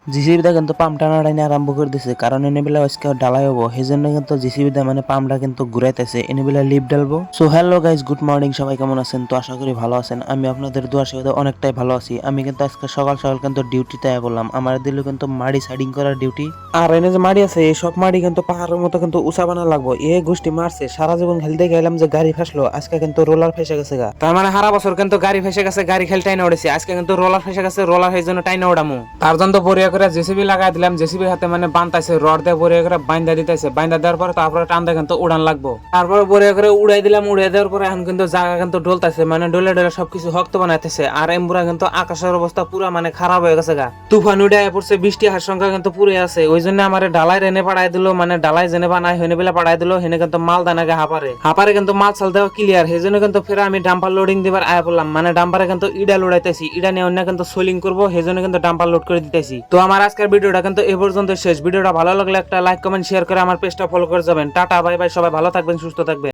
জিসিবিটা কিন্তু পাম্প টানাটানি আরম্ভ করে দিছে, কারণ এনেবেলা আজকে ঢালাই হবো, সেই জন্য কিন্তু জিসিবিটা মানে পাম্পটা কিন্তু ঘুরাইতেছে, এনেবেলা লিফ ডালবো। So hello guys, good morning, সবাই কেমন আছেন? তো আশা করি ভালো আছেন। আমি আপনাদের দোয়ার সাথে অনেকটাই ভালো আছি। আমি কিন্তু আজকে সকাল সকাল কিন্তু ডিউটিতে বললাম, আমার দিল কিন্তু মাড়ি সাইডিং করার ডিউটি। আর এনে যে মাড়ি আছে এই সব মাড়ি কিন্তু পাহাড়ের মতো কিন্তু উঁচা বানা লাগবো। এ গোষ্ঠী মারছে, সারা জীবন খেলতে গেলাম যে গাড়ি ফাসলো, আজকে কিন্তু রোলার ফেসে গেছে গা। তার মানে সারা বছর কিন্তু গাড়ি ফেসে গেছে, গাড়ি খেল টাইনা উঠেছে, আজকে কিন্তু রোলার ফেসে গেছে, রোলার সেই জন্য টাইনা উঠামু। তার জন্য তো বরিয়া করে জেসিবি লাগাই দিলাম, জেসিবি হাতে মানে বান্ধাইছে, রড দিয়ে বরিয়া করে বাইন্দা দিতেছে, বাইন্দা দেওয়ার পরে তারপরে টান দিয়ে কিন্তু উড়ান লাগবো। তারপরে বরিয়া করে উড়াই দিলাম, উড়াই দেওয়ার পরে এখন কিন্তু জায়গা কিন্তু ডলতেছে, মানে ডলে ডলে সবকিছু শক্ত বানাইতেছে। আর এমপুরা কিন্তু আকাশের অবস্থা পুরা মানে খারাপ হয়ে গেছে গা, তুফান উড়ে পড়ছে, বৃষ্টি হার সংখ্যা কিন্তু পুরে আছে। ওই জন্য আমার ডালাই রেনে পাঠাই দিল, মানে ডালাই জেনে বানাই হেনে বেলা পাঠাই দিল, হেনে কিন্তু মাল দানাকে হাপারে হাপারে কিন্তু মাল চাল দেওয়া ক্লিয়ার। সেই জন্য কিন্তু ফের আমি ডাম্পার লোডিং দিবার আয়া পড়লাম, মানে ডাম্পারে কিন্তু ইডা লোড়াইতেছি, ইডা নিয়ে অন্য কিন্তু সোলিং করবো, সেই জন্য কিন্তু ডাম্পার লোড করে দিতেছি। তো আমার আজকের ভিডিওটা কিন্তু এ পর্যন্ত শেষ। ভিডিওটা ভালো লাগলে একটা লাইক কমেন্ট শেয়ার করে আমার পেজটা ফলো করে যাবেন। টাটা বাই বাই, সবাই ভালো থাকবেন, সুস্থ থাকবেন।